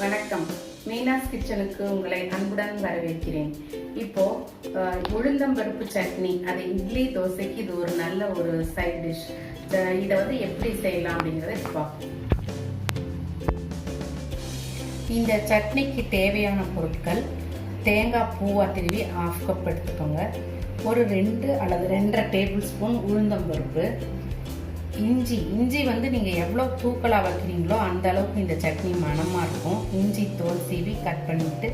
வணக்கம். மீனாஸ் கிச்சனுக்கு உங்களை அன்புடன் வரவேற்கிறேன். இப்போ உளுந்தம்பருப்பு சட்னி, அது இட்லி தோசைக்கு இது ஒரு நல்ல ஒரு சைட் டிஷ். இதை எப்படி செய்யலாம் அப்படிங்கிறத பார்ப்போம். இந்த சட்னிக்கு தேவையான பொருட்கள்: தேங்காய் பூவா திருவி 1/2 கப் எடுத்துக்கோங்க. ஒரு 2 அல்லது 2.5 டேபிள் ஸ்பூன் உளுந்தம்பருப்பு. இஞ்சி நீங்கள் எவ்வளோ தூக்கலாக வைக்கிறீங்களோ அந்த அளவுக்கு இந்த சட்னி மணமாக இருக்கும். இஞ்சி தோல் சீவி கட் பண்ணிவிட்டு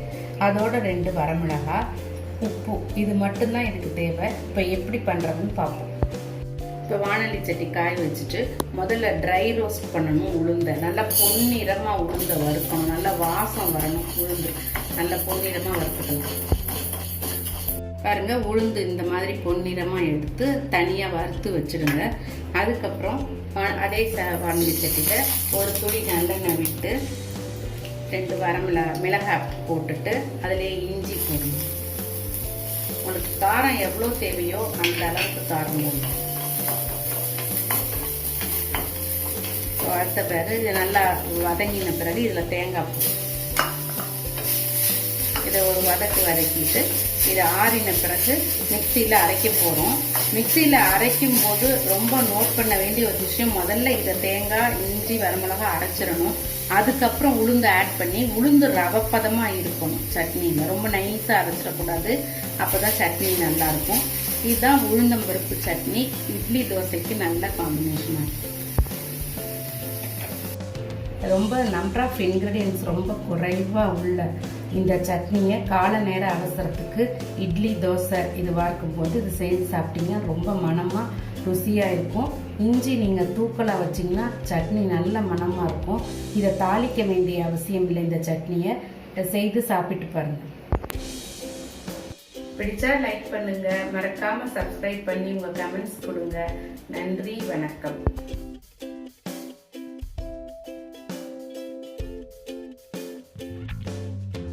அதோட 2 வரமிளகாய், உப்பு, இது மட்டும்தான் இதுக்கு தேவை. இப்போ எப்படி பண்ணுறதுன்னு பார்ப்போம். இப்போ வானொலி சட்டி காய வச்சுட்டு முதல்ல ட்ரை ரோஸ்ட் பண்ணணும். உளுந்த நல்லா பொன்னிறமாக உளுந்த வறுக்கணும். நல்லா வாசம் வரணும். உளுந்து நல்லா பொன்னிறமாக வறுத்துக்கலாம். பாருங்க, உளுந்து இந்த மாதிரி பொன்னிறமாக எடுத்து தனியாக வறுத்து வச்சுடுங்க. அதுக்கப்புறம் அதே வானொலி சட்டியில் ஒரு துளி நல்லெண்ணெய் விட்டு 2 மிளகாய் போட்டுட்டு அதிலே இஞ்சி போடணும். உங்களுக்கு காரம் எவ்வளோ தேவையோ அந்த அளவுக்கு காரம் போடணும். அடுத்த பிறகு இது நல்லா வதங்கின பிறகு இதில் தேங்காய் போடணும். இதை ஒரு வதக்கிட்டு இதை ஆறின பிறகு மிக்சியில் அரைக்க போகிறோம். மிக்சியில் அரைக்கும் போது ரொம்ப நோட் பண்ண வேண்டிய ஒரு விஷயம், முதல்ல இதை தேங்காய், இஞ்சி, வரமிளகா அரைச்சிடணும். அதுக்கப்புறம் உளுந்து ஆட் பண்ணி உளுந்து ரவப்பதமாக இருக்கணும். சட்னியில் ரொம்ப நைஸாக அரைச்சிடக்கூடாது, அப்போ தான் சட்னி நல்லாயிருக்கும். இதுதான் உளுந்தம்பருப்பு சட்னி. இட்லி தோசைக்கு நல்ல காம்பினேஷனாக இருக்கும். ரொம்ப நம்பர் ஆஃப் இன்க்ரீடியன்ஸ் ரொம்ப குறைவாக உள்ள இந்த சட்னியை கால நேர அவசரத்துக்கு இட்லி தோசை இது வார்க்கும்போது இது செய்து சாப்பிட்டீங்கன்னா ரொம்ப மணமாக ருசியாக இருக்கும். இஞ்சி நீங்கள் தூக்கலாக வச்சிங்கன்னா சட்னி நல்ல மணமாக இருக்கும். இதை தாளிக்க வேண்டிய அவசியம் இல்லை. இந்த சட்னியை செய்து சாப்பிட்டு பாருங்கள். பிடிச்சா லைக் பண்ணுங்கள். மறக்காமல் சப்ஸ்கிரைப் பண்ணி உங்கள் கமெண்ட்ஸ் கொடுங்க. நன்றி, வணக்கம்.